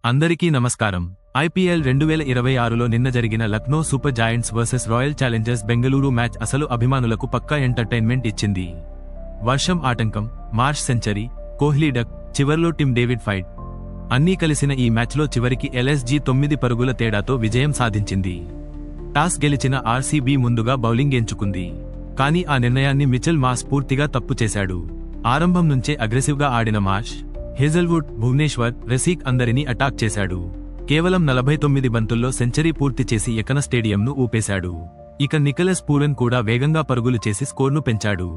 అందరికీ నమస్కారం. ఐపీఎల్ 2026లో నిన్న జరిగిన Lucknow super joints versus royal Challengers Bengaluru match అసలు అభిమానులకు పక్కా ఎంటర్టైన్మెంట్ ఇచ్చింది. వర్షం ఆటంకం, మార్ష్ సెంచరీ, కోహ్లీ డక్, చివర్లో టిమ్ డేవిడ్ ఫైట్ అన్నీ కలిసిన ఈ మ్యాచ్లో చివరికి ఎల్ఎస్జీ 9 పరుగుల తేడాతో విజయం సాధించింది. టాస్ గెలిచిన ఆర్సీబీ ముందుగా బౌలింగ్ ఎంచుకుంది. కానీ ఆ నిర్ణయాన్ని మిచెల్ మార్ష్ పూర్తిగా తప్పు చేశాడు. ఆరంభం నుంచే అగ్రెసివ్గా ఆడిన మార్ష్, హేజల్వుడ్, భువనేశ్వర్, రసీక్ అందరినీ అటాక్ చేశాడు. కేవలం 49 బంతుల్లో సెంచరీ పూర్తి చేసి ఎకన స్టేడియంను ఊపేశాడు. ఇక నికలస్ పూరన్ కూడా వేగంగా పరుగులు చేసి స్కోర్ను పెంచాడు.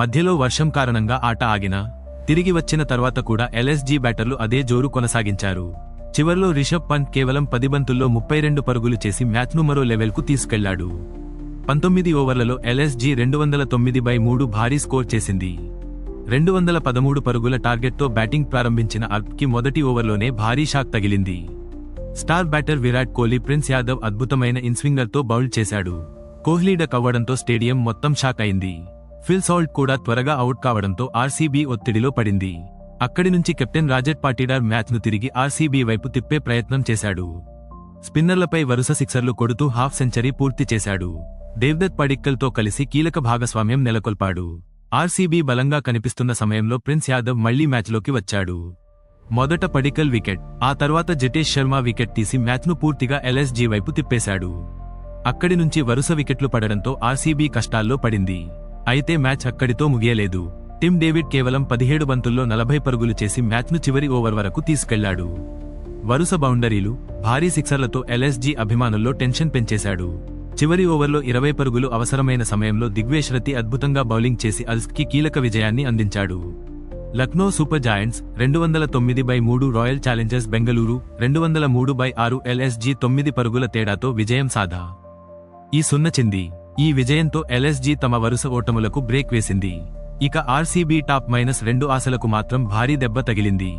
మధ్యలో వర్షం కారణంగా ఆట ఆగినా తిరిగి వచ్చిన తర్వాత కూడా ఎల్ఎస్జీ బ్యాటర్లు అదే జోరు కొనసాగించారు. చివర్లో రిషబ్ పంత్ కేవలం 10 బంతుల్లో 32 పరుగులు చేసి మ్యాచ్ను మరో లెవెల్కు తీసుకెళ్లాడు. 19 ఓవర్లలో ఎల్ఎస్జీ 209/3 భారీ స్కోర్ చేసింది. 213 పరుగుల టార్గెట్తో బ్యాటింగ్ ప్రారంభించిన అర్బ్కి మొదటి ఓవర్లోనే భారీ షాక్ తగిలింది. Star batter Virat Kohli prince Yadav అద్భుతమైన ఇన్స్వింగర్తో బౌల్డ్ చేశాడు. కోహ్లీ డక్ అవ్వడంతో స్టేడియం మొత్తం షాక్ అయింది. ఫిల్ సౌల్ట్ కూడా త్వరగా అవుట్ కావడంతో ఆర్సీబీ ఒత్తిడిలో పడింది. అక్కడి నుంచి కెప్టెన్ రాజర్ పాటీదార్ మ్యాచ్ను తిరిగి ఆర్సీబీ వైపు తిప్పే ప్రయత్నం చేశాడు. స్పిన్నర్లపై వరుస సిక్సర్లు కొడుతూ హాఫ్ సెంచరీ పూర్తి చేశాడు. దేవ్దత్ పడిక్కల్తో కలిసి కీలక భాగస్వామ్యం నెలకొల్పాడు. ఆర్సీబీ బలంగా కనిపిస్తున్న సమయంలో ప్రిన్స్ యాదవ్ మళ్లీ మ్యాచ్లోకి వచ్చాడు. మొదట పడిక్కల్ వికెట్, ఆ తర్వాత జితేష్ శర్మ వికెట్ తీసి మ్యాచ్ను పూర్తిగా ఎల్ఎస్జీ వైపు తిప్పేశాడు. అక్కడి నుంచి వరుస వికెట్లు పడడంతో ఆర్సీబీ కష్టాల్లో పడింది. అయితే మ్యాచ్ అక్కడితో ముగియలేదు. టిమ్ డేవిడ్ కేవలం 17 బంతుల్లో 40 పరుగులు చేసి మ్యాచ్ను చివరి ఓవర్ వరకు తీసుకెళ్లాడు. వరుస బౌండరీలు, భారీ సిక్సర్లతో ఎల్ఎస్జీ అభిమానుల్లో టెన్షన్ పెంచేశాడు. చివరి ఓవర్లో 20 పరుగులు అవసరమైన సమయంలో దిగ్వేష్ రతి అద్భుతంగా బౌలింగ్ చేసి అల్స్కి కీలక విజయాన్ని అందించాడు. Lucknow super joints 209/3 royal Challengers Bengaluru 203/6 LSG 9 పరుగుల తేడాతో విజయం సాధా ఈ సున్నచింది. ఈ విజయంతో ఎల్ఎస్జీ తమ వరుస ఓటములకు బ్రేక్ వేసింది. ఇక ఆర్సీబీ టాప్ -2 ఆశలకు మాత్రం భారీ దెబ్బ తగిలింది.